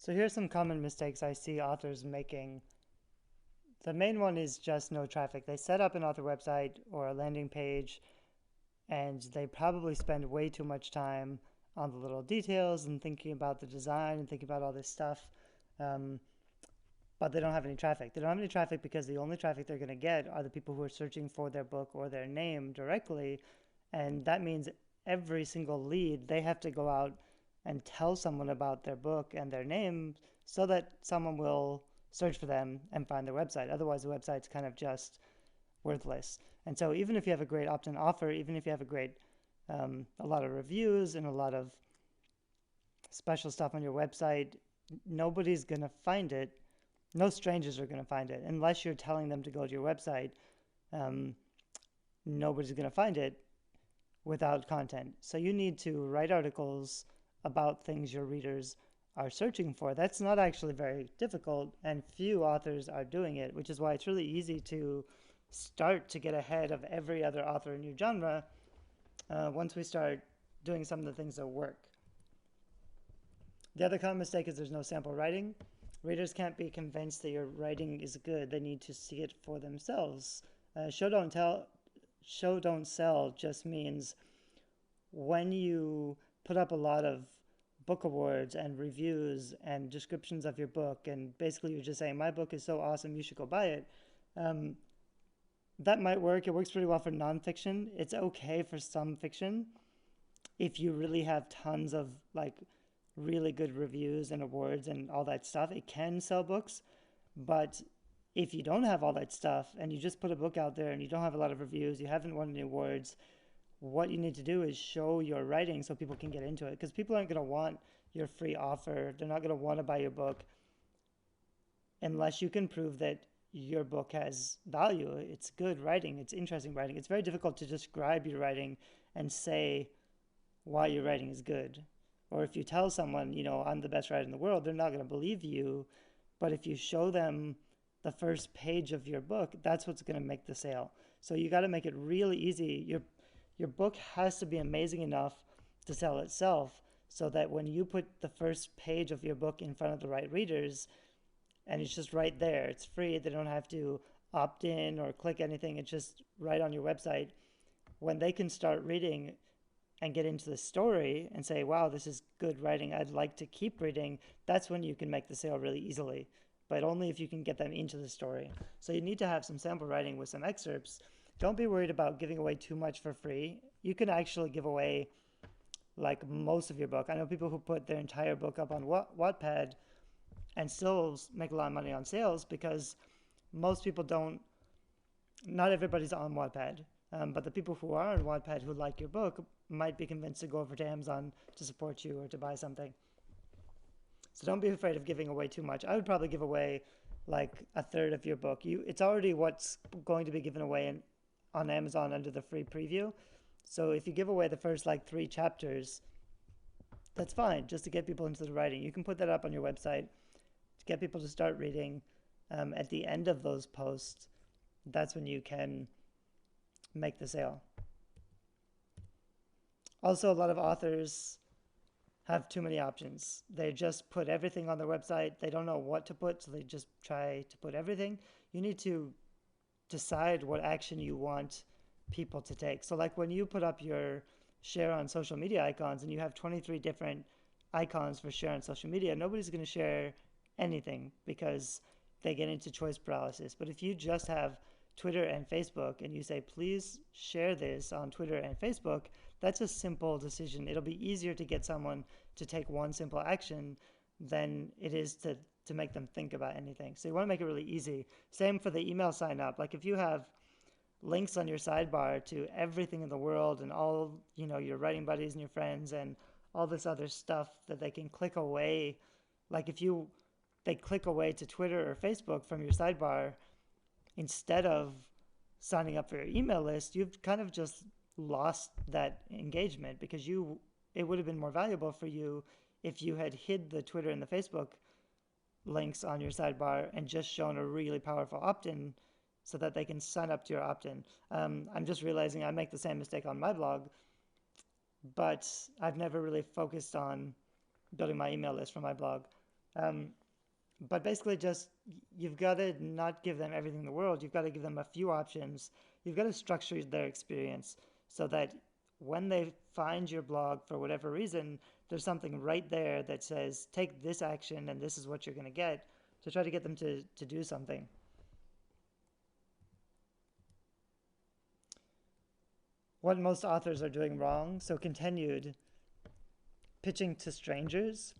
So here's some common mistakes I see authors making. The main one is just no traffic. They set up an author website or a landing page and they probably spend way too much time on the little details and thinking about the design and thinking about all this stuff. Um, but they don't have any traffic. They don't have any traffic because the only traffic they're going to get are the people who are searching for their book or their name directly. And that means every single lead, they have to go out and tell someone about their book and their name so that someone will search for them and find their website. Otherwise, the website's kind of just worthless. And so, even if you have a great opt in offer, even if you have a lot of reviews and a lot of special stuff on your website, nobody's going to find it. No strangers are going to find it unless you're telling them to go to your website. Um, Nobody's going to find it without content. So you need to write articles about things your readers are searching for. That's not actually very difficult, and few authors are doing it, which is why it's really easy to start to get ahead of every other author in your genre once we start doing some of the things that work. The other common mistake is there's no sample writing. Readers can't be convinced that your writing is good. They need to see it for themselves. Show don't sell just means when you put up a lot of book awards and reviews and descriptions of your book, and basically you're just saying, my book is so awesome, you should go buy it. Um, that might work. It works pretty well for nonfiction. It's okay for some fiction if you really have tons of like really good reviews and awards and all that stuff. It can sell books, but if you don't have all that stuff and you just put a book out there and you don't have a lot of reviews, you haven't won any awards, what you need to do is show your writing so people can get into it, because people aren't going to want your free offer. They're not going to want to buy your book unless you can prove that your book has value. It's good writing, it's interesting writing. It's very difficult to describe your writing and say why your writing is good. Or if you tell someone, I'm the best writer in the world, they're not going to believe you. But if you show them the first page of your book, that's what's going to make the sale. So you got to make it really easy. Your book has to be amazing enough to sell itself, so that when you put the first page of your book in front of the right readers, and it's just right there, it's free, they don't have to opt in or click anything, it's just right on your website. When they can start reading and get into the story and say, wow, this is good writing, I'd like to keep reading, that's when you can make the sale really easily. But only if you can get them into the story. So you need to have some sample writing with some excerpts. Don't be worried about giving away too much for free. You can actually give away like most of your book. I know people who put their entire book up on Wattpad and still make a lot of money on sales, because most people don't, not everybody's on Wattpad. But the people who are on Wattpad who like your book might be convinced to go over to Amazon to support you or to buy something. So don't be afraid of giving away too much. I would probably give away like a third of your book. It's already what's going to be given away on Amazon under the free preview. So if you give away the first like 3 chapters, that's fine, just to get people into the writing. You can put that up on your website to get people to start reading. At the end of those posts, that's when you can make the sale. Also, a lot of authors have too many options. They just put everything on their website. They don't know what to put, so they just try to put everything. You need to decide what action you want people to take. So like when you put up your share on social media icons and you have 23 different icons for share on social media, nobody's going to share anything because they get into choice paralysis. But if you just have Twitter and Facebook and you say, please share this on Twitter and Facebook, that's a simple decision. It'll be easier to get someone to take one simple action than it is to make them think about anything. So you want to make it really easy. Same for the email sign up. Like if you have links on your sidebar to everything in the world and all, your writing buddies and your friends and all this other stuff that they can click away. Like if they click away to Twitter or Facebook from your sidebar instead of signing up for your email list, you've kind of just lost that engagement, because it would have been more valuable for you if you had hid the Twitter and the Facebook links on your sidebar and just shown a really powerful opt-in so that they can sign up to your opt-in. I'm just realizing I make the same mistake on my blog, but I've never really focused on building my email list for my blog. Um, but basically, just you've got to not give them everything in the world. You've got to give them a few options. You've got to structure their experience so that when they find your blog for whatever reason, there's something right there that says, take this action and this is what you're going to get, to try to get them to do something. What most authors are doing wrong, so continued pitching to strangers.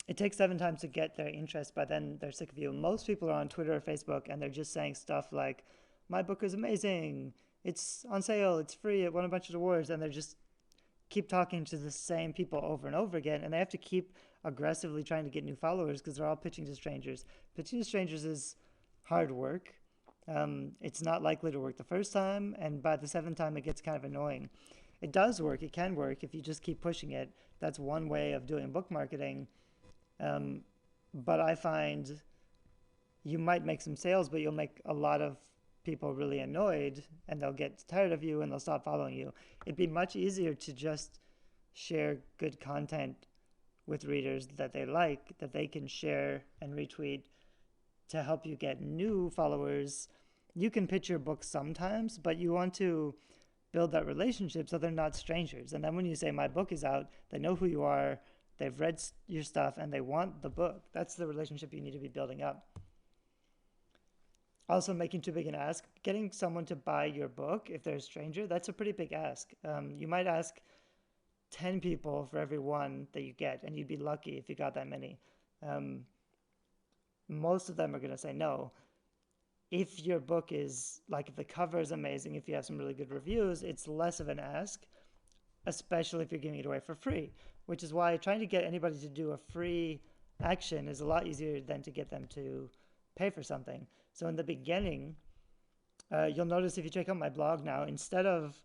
It takes 7 times to get their interest, but then they're sick of you. Most people are on Twitter or Facebook and they're just saying stuff like, my book is amazing, it's on sale, it's free, it won a bunch of awards, and they're just keep talking to the same people over and over again, and they have to keep aggressively trying to get new followers because they're all pitching to strangers. Pitching to strangers is hard work. It's not likely to work the first time, and by the 7th time it gets kind of annoying. It does work, it can work if you just keep pushing it. That's one way of doing book marketing. But I find you might make some sales, but you'll make a lot of people really annoyed and they'll get tired of you and they'll stop following you. It'd be much easier to just share good content with readers that they like, that they can share and retweet to help you get new followers. You can pitch your book sometimes, but you want to build that relationship so they're not strangers. And then when you say my book is out, they know who you are, they've read your stuff, and they want the book. That's the relationship you need to be building up. Also, making too big an ask. Getting someone to buy your book, if they're a stranger, that's a pretty big ask. You might ask 10 people for every one that you get, and you'd be lucky if you got that many. Most of them are going to say no. If your book is, like, if the cover is amazing, if you have some really good reviews, it's less of an ask, especially if you're giving it away for free, which is why trying to get anybody to do a free action is a lot easier than to get them to pay for something. So in the beginning, you'll notice if you check out my blog now, instead of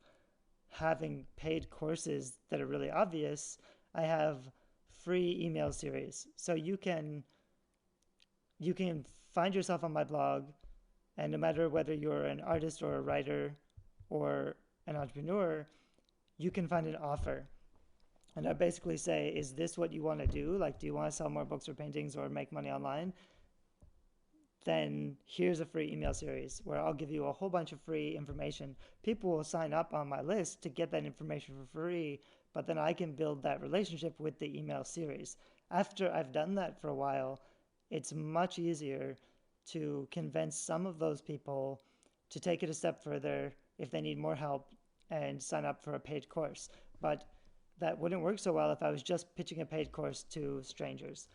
having paid courses that are really obvious, I have free email series. So you can find yourself on my blog, and no matter whether you're an artist or a writer or an entrepreneur, you can find an offer. And I basically say, is this what you want to do? Like, do you want to sell more books or paintings or make money online? Then here's a free email series where I'll give you a whole bunch of free information. People will sign up on my list to get that information for free, but then I can build that relationship with the email series. After I've done that for a while, it's much easier to convince some of those people to take it a step further if they need more help and sign up for a paid course. But that wouldn't work so well if I was just pitching a paid course to strangers,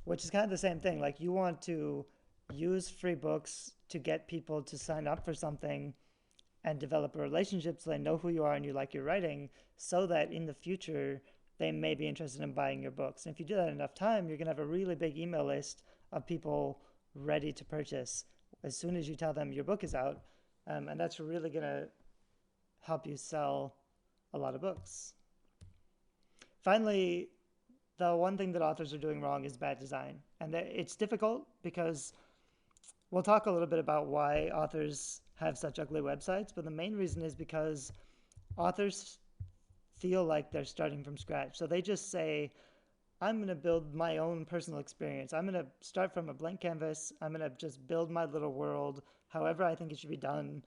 which is kind of the same thing. Like, you want to use free books to get people to sign up for something and develop a relationship so they know who you are and you like your writing, so that in the future they may be interested in buying your books. And if you do that enough time, you're going to have a really big email list of people ready to purchase as soon as you tell them your book is out. And that's really going to help you sell a lot of books. Finally, the one thing that authors are doing wrong is bad design. And it's difficult because we'll talk a little bit about why authors have such ugly websites, but the main reason is because authors feel like they're starting from scratch. So they just say, I'm going to build my own personal experience. I'm going to start from a blank canvas. I'm going to just build my little world however I think it should be done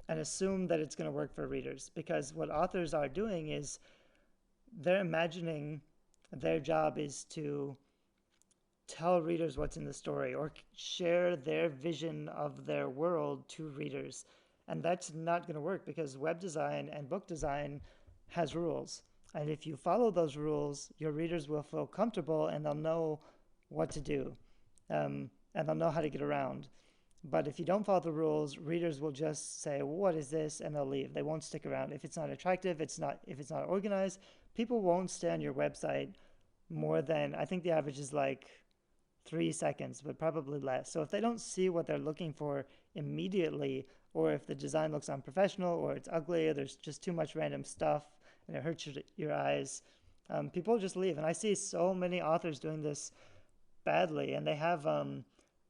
and assume that it's going to work for readers. Because what authors are doing is they're imagining their job is to tell readers what's in the story or share their vision of their world to readers. And that's not going to work because web design and book design has rules. And if you follow those rules, your readers will feel comfortable and they'll know what to do. And they'll know how to get around. But if you don't follow the rules, readers will just say, what is this? And they'll leave. They won't stick around. If it's not attractive, if it's not organized, people won't stay on your website more than, I think the average is like 3 seconds, but probably less. So if they don't see what they're looking for immediately, or if the design looks unprofessional, or it's ugly, or there's just too much random stuff, and it hurts your eyes, people just leave. And I see so many authors doing this badly, and they have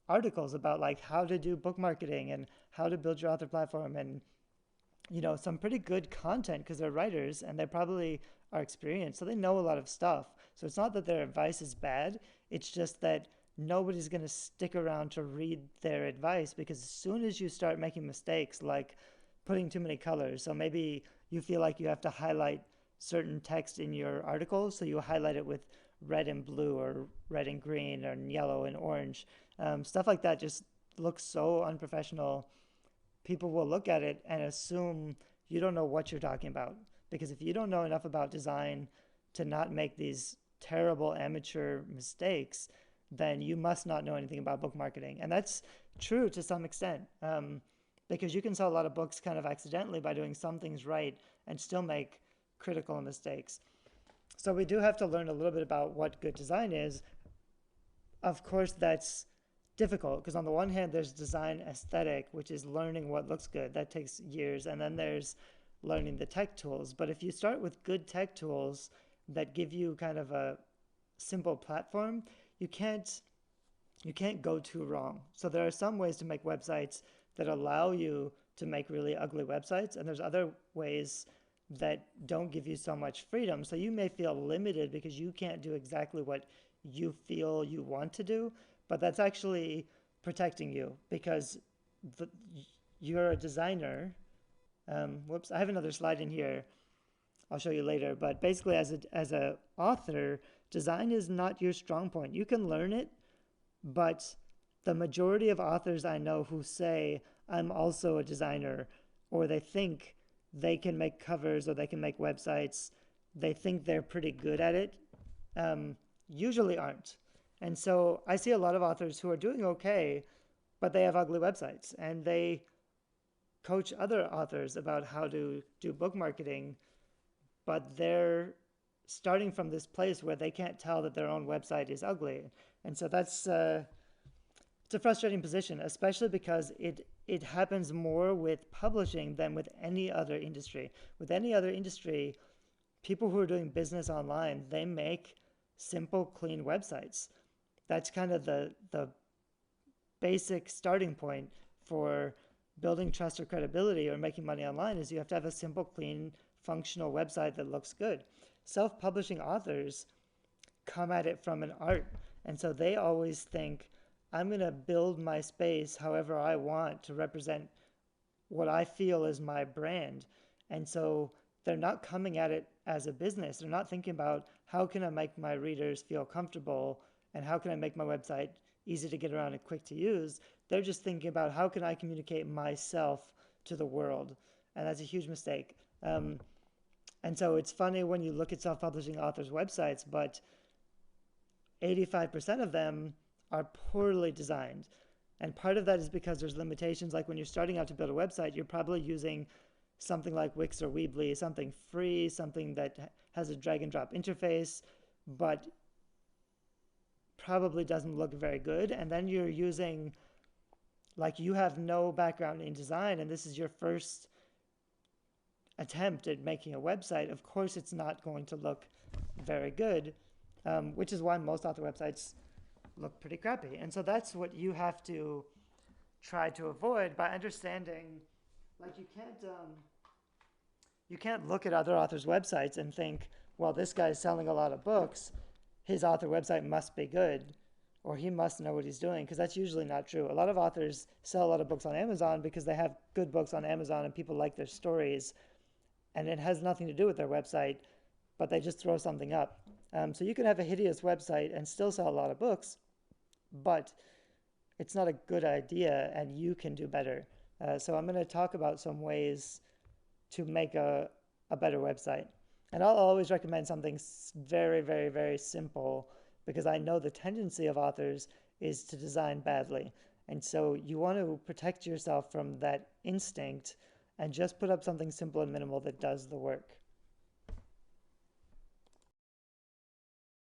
articles about like how to do book marketing and how to build your author platform and some pretty good content because they're writers and they probably are experienced, so they know a lot of stuff. So it's not that their advice is bad, it's just that nobody's going to stick around to read their advice, because as soon as you start making mistakes like putting too many colors, so maybe you feel like you have to highlight certain text in your article, so you highlight it with red and blue or red and green or yellow and orange. Stuff like that just looks so unprofessional. People will look at it and assume you don't know what you're talking about. Because if you don't know enough about design to not make these terrible amateur mistakes, then you must not know anything about book marketing. And that's true to some extent, because you can sell a lot of books kind of accidentally by doing some things right and still make critical mistakes. So we do have to learn a little bit about what good design is. Of course, that's difficult because on the one hand, there's design aesthetic, which is learning what looks good. That takes years. And then there's learning the tech tools. But if you start with good tech tools that give you kind of a simple platform, you can't go too wrong. So there are some ways to make websites that allow you to make really ugly websites, and there's other ways that don't give you so much freedom. So you may feel limited because you can't do exactly what you feel you want to do, but that's actually protecting you because you're a designer. Whoops, I have another slide in here. I'll show you later. But basically, as a author, design is not your strong point. You can learn it, but the majority of authors I know who say, I'm also a designer, or they think they can make covers or they can make websites, they think they're pretty good at it, usually aren't. And so I see a lot of authors who are doing okay, but they have ugly websites, and they coach other authors about how to do book marketing, but they're starting from this place where they can't tell that their own website is ugly. And so that's it's a frustrating position, especially because it happens more with publishing than with any other industry. With any other industry, people who are doing business online, they make simple, clean websites. That's kind of the basic starting point for building trust or credibility or making money online, is you have to have a simple, clean, functional website that looks good. Self-publishing authors come at it from an art, and so they always think, I'm going to build my space however I want to represent what I feel is my brand. And so they're not coming at it as a business. They're not thinking about how can I make my readers feel comfortable and how can I make my website easy to get around and quick to use. They're just thinking about how can I communicate myself to the world. And that's a huge mistake. And so it's funny when you look at self-publishing authors' websites, but 85% of them are poorly designed. And part of that is because there's limitations. Like when you're starting out to build a website, you're probably using something like Wix or Weebly, something free, something that has a drag and drop interface, but probably doesn't look very good. And then you're using, like, you have no background in design and this is your first attempt at making a website. Of course, it's not going to look very good, which is why most author websites look pretty crappy. And so that's what you have to try to avoid by understanding, like, you can't look at other authors' websites and think, well, this guy's selling a lot of books, his author website must be good, or he must know what he's doing, because that's usually not true. A lot of authors sell a lot of books on Amazon because they have good books on Amazon and people like their stories, and it has nothing to do with their website, but they just throw something up. So you can have a hideous website and still sell a lot of books, but it's not a good idea and you can do better. So I'm going to talk about some ways to make a better website. And I'll always recommend something very, very, very simple because I know the tendency of authors is to design badly. And so you want to protect yourself from that instinct and just put up something simple and minimal that does the work.